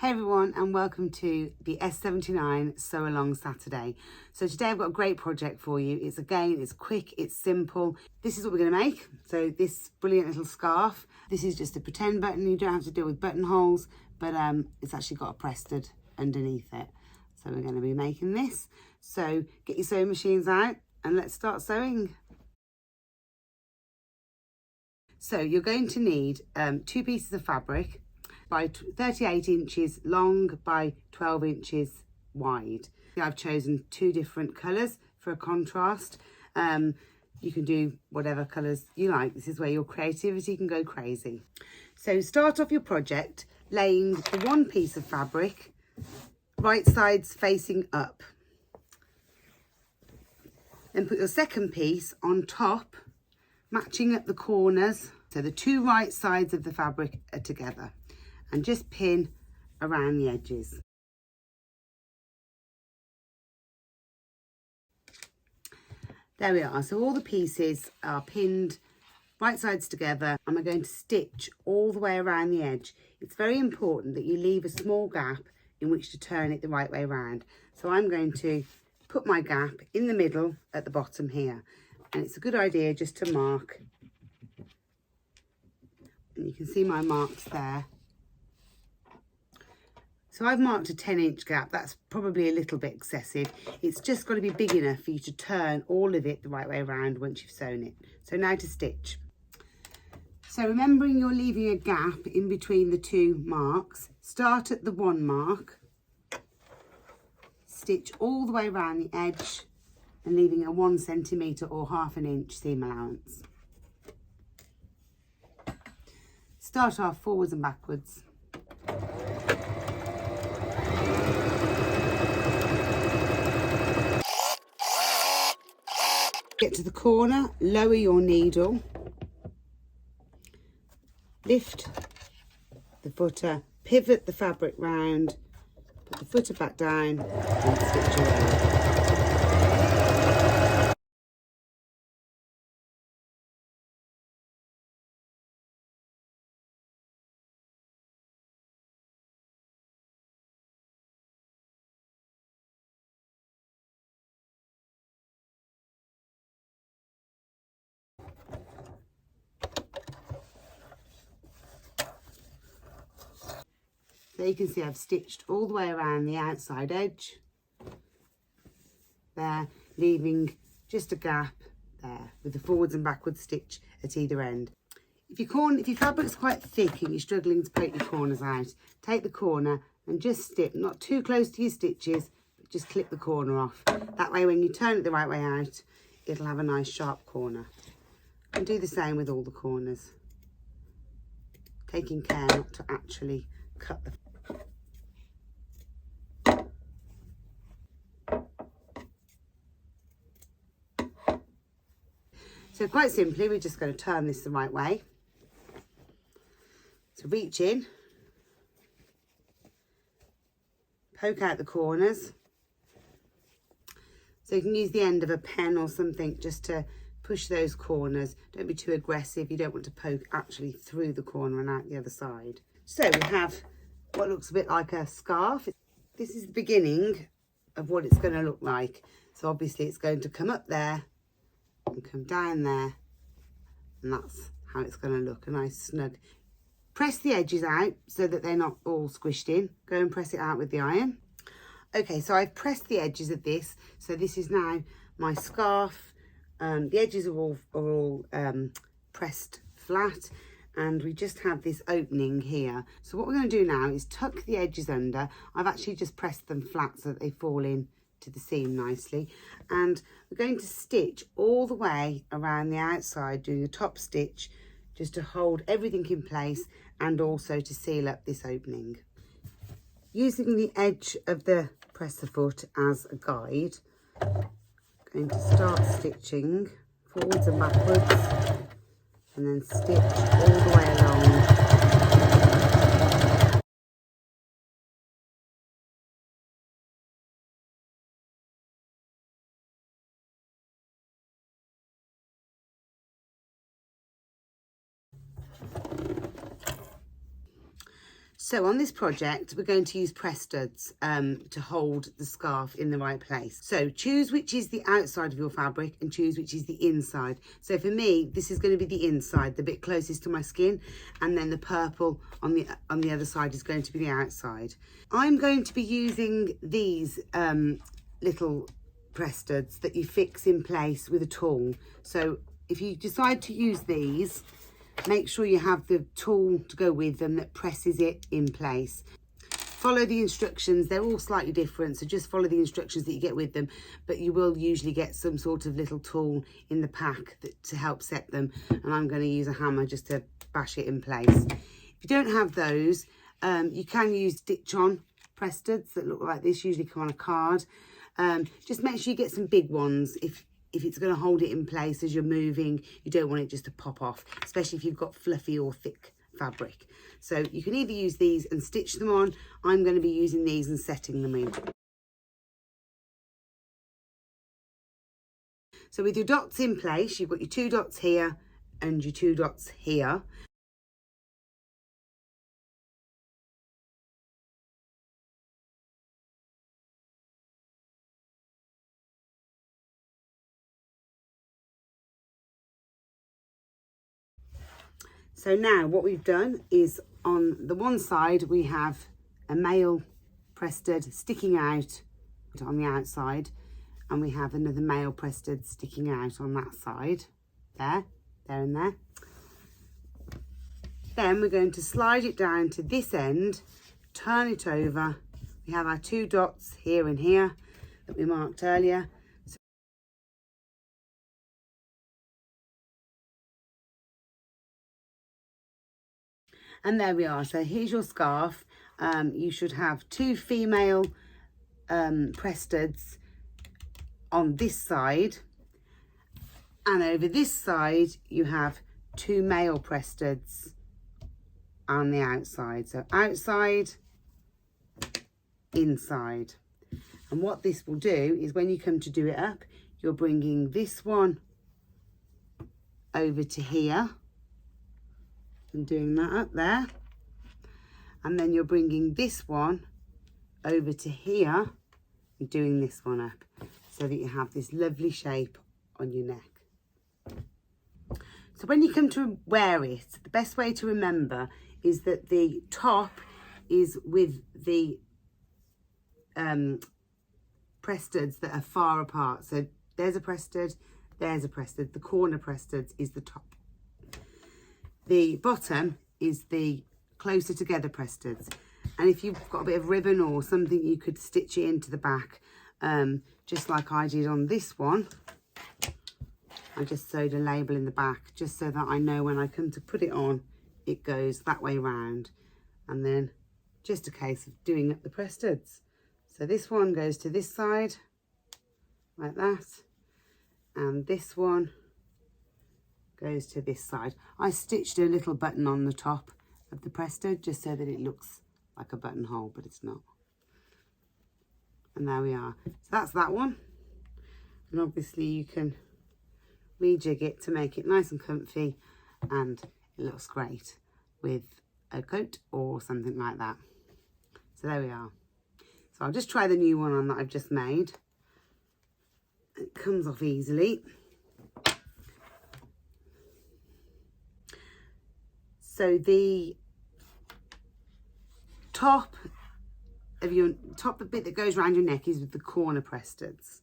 Hey everyone, and welcome to the S79 Sew Along Saturday. So today I've got a great project for you. It's quick, it's simple. This is what we're going to make. So this brilliant little scarf. This is just a pretend button. You don't have to deal with buttonholes, but it's actually got a press stud underneath it. So we're going to be making this. So get your sewing machines out and let's start sewing. So you're going to need 2 pieces of fabric by 38 inches long by 12 inches wide. I've chosen 2 different colours for a contrast. You can do whatever colours you like. This is where your creativity can go crazy. So start off your project laying the 1 piece of fabric right sides facing up. Then put your second piece on top, matching at the corners. So the 2 right sides of the fabric are together. And just pin around the edges. There we are. So all the pieces are pinned right sides together, and we're going to stitch all the way around the edge. It's very important that you leave a small gap in which to turn it the right way around. So I'm going to put my gap in the middle at the bottom here, and it's a good idea just to mark, and you can see my marks there. So I've marked a 10-inch gap. That's probably a little bit excessive. It's just got to be big enough for you to turn all of it the right way around once you've sewn it. So now to stitch. So remembering you're leaving a gap in between the 2 marks, start at the 1 mark, stitch all the way around the edge and leaving a 1 centimetre or ½ inch seam allowance. Start off forwards and backwards. Get to the corner, lower your needle, lift the footer, pivot the fabric round, put the footer back down and stitch around. So you can see I've stitched all the way around the outside edge there, leaving just a gap there with the forwards and backwards stitch at either end. If your fabric's quite thick and you're struggling to poke your corners out, take the corner and just stitch, not too close to your stitches, but just clip the corner off. That way when you turn it the right way out, it'll have a nice sharp corner. And do the same with all the corners, taking care not to actually cut the So quite simply, we're just going to turn this the right way. So reach in, poke out the corners. So you can use the end of a pen or something just to push those corners. Don't be too aggressive. You don't want to poke actually through the corner and out the other side. So we have what looks a bit like a scarf. This is the beginning of what it's going to look like. So obviously it's going to come up there and come down there, and that's how it's going to look, a nice snug. Press the edges out so that they're not all squished in. Go and press it out with the iron. Okay, so I've pressed the edges of this, so this is now my scarf. The edges are all pressed flat, and we just have this opening here. So what we're going to do now is tuck the edges under. I've actually just pressed them flat so that they fall in to the seam nicely, and we're going to stitch all the way around the outside, doing a top stitch just to hold everything in place and also to seal up this opening. Using the edge of the presser foot as a guide, I'm going to start stitching forwards and backwards and then stitch all the way along. So on this project, we're going to use press studs to hold the scarf in the right place. So choose which is the outside of your fabric and choose which is the inside. So for me, this is going to be the inside, the bit closest to my skin, and then the purple on the other side is going to be the outside. I'm going to be using these little press studs that you fix in place with a tool. So if you decide to use these, make sure you have the tool to go with them that presses it in place. Follow the instructions. They're all slightly different, so just follow the instructions that you get with them, but you will usually get some sort of little tool in the pack to help set them, and I'm going to use a hammer just to bash it in place. If you don't have those, you can use stitch-on press studs that look like this, usually come on a card. Just make sure you get some big ones. If it's going to hold it in place as you're moving, you don't want it just to pop off, especially if you've got fluffy or thick fabric. So you can either use these and stitch them on. I'm going to be using these and setting them in. So with your dots in place, you've got your 2 dots here and your 2 dots here. So now what we've done is on the one side, we have a male press stud sticking out on the outside, and we have another male press stud sticking out on that side, there and there. Then we're going to slide it down to this end, turn it over. We have our 2 dots here and here that we marked earlier. And there we are. So here's your scarf. You should have 2 female press studs on this side, and over this side you have 2 male press studs on the outside. So outside, inside. And what this will do is when you come to do it up, you're bringing this one over to here and doing that up there, and then you're bringing this one over to here and doing this one up, so that you have this lovely shape on your neck. So when you come to wear it, the best way to remember is that the top is with the press studs that are far apart. So there's a press stud, there's a press stud. The corner press studs is the top. The bottom is the closer together press studs. And if you've got a bit of ribbon or something, you could stitch it into the back, just like I did on this one. I just sewed a label in the back just so that I know when I come to put it on, it goes that way round. And then just a case of doing up the press studs. So this one goes to this side like that, and this one goes to this side. I stitched a little button on the top of the press stud just so that it looks like a buttonhole, but it's not. And there we are. So that's that one. And obviously you can rejig it to make it nice and comfy, and it looks great with a coat or something like that. So there we are. So I'll just try the new one on that I've just made. It comes off easily. So the top of your the bit that goes around your neck is with the corner press studs.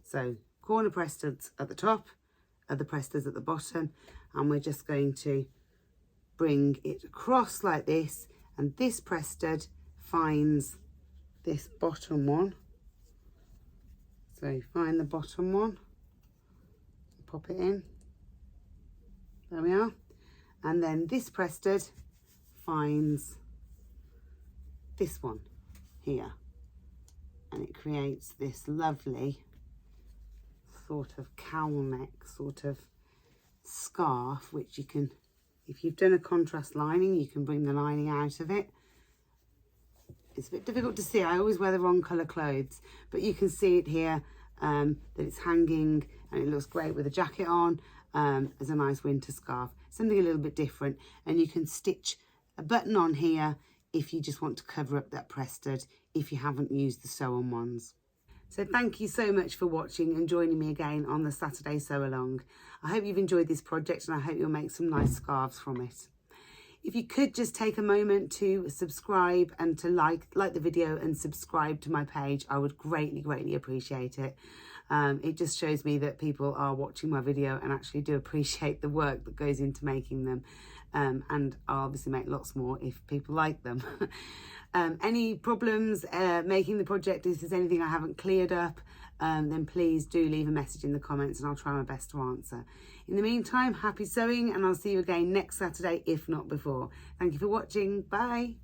So corner press studs at the top, other press studs at the bottom, and we're just going to bring it across like this, and this press stud finds this bottom one. So find the bottom one, pop it in, there we are. And then this press stud finds this one here, and it creates this lovely sort of cowl neck sort of scarf, which you can, if you've done a contrast lining, you can bring the lining out of it. It's a bit difficult to see. I always wear the wrong colour clothes, but you can see it here, that it's hanging, and it looks great with a jacket on, as a nice winter scarf. Something a little bit different, and you can stitch a button on here if you just want to cover up that press stud if you haven't used the sew-on ones. So thank you so much for watching and joining me again on the Saturday Sew Along. I hope you've enjoyed this project and I hope you'll make some nice scarves from it. If you could just take a moment to subscribe and to like the video and subscribe to my page, I would greatly appreciate it. It just shows me that people are watching my video and actually do appreciate the work that goes into making them. And I'll obviously make lots more if people like them. Any problems making the project, if there's anything I haven't cleared up, then please do leave a message in the comments and I'll try my best to answer. In the meantime, happy sewing and I'll see you again next Saturday, if not before. Thank you for watching. Bye.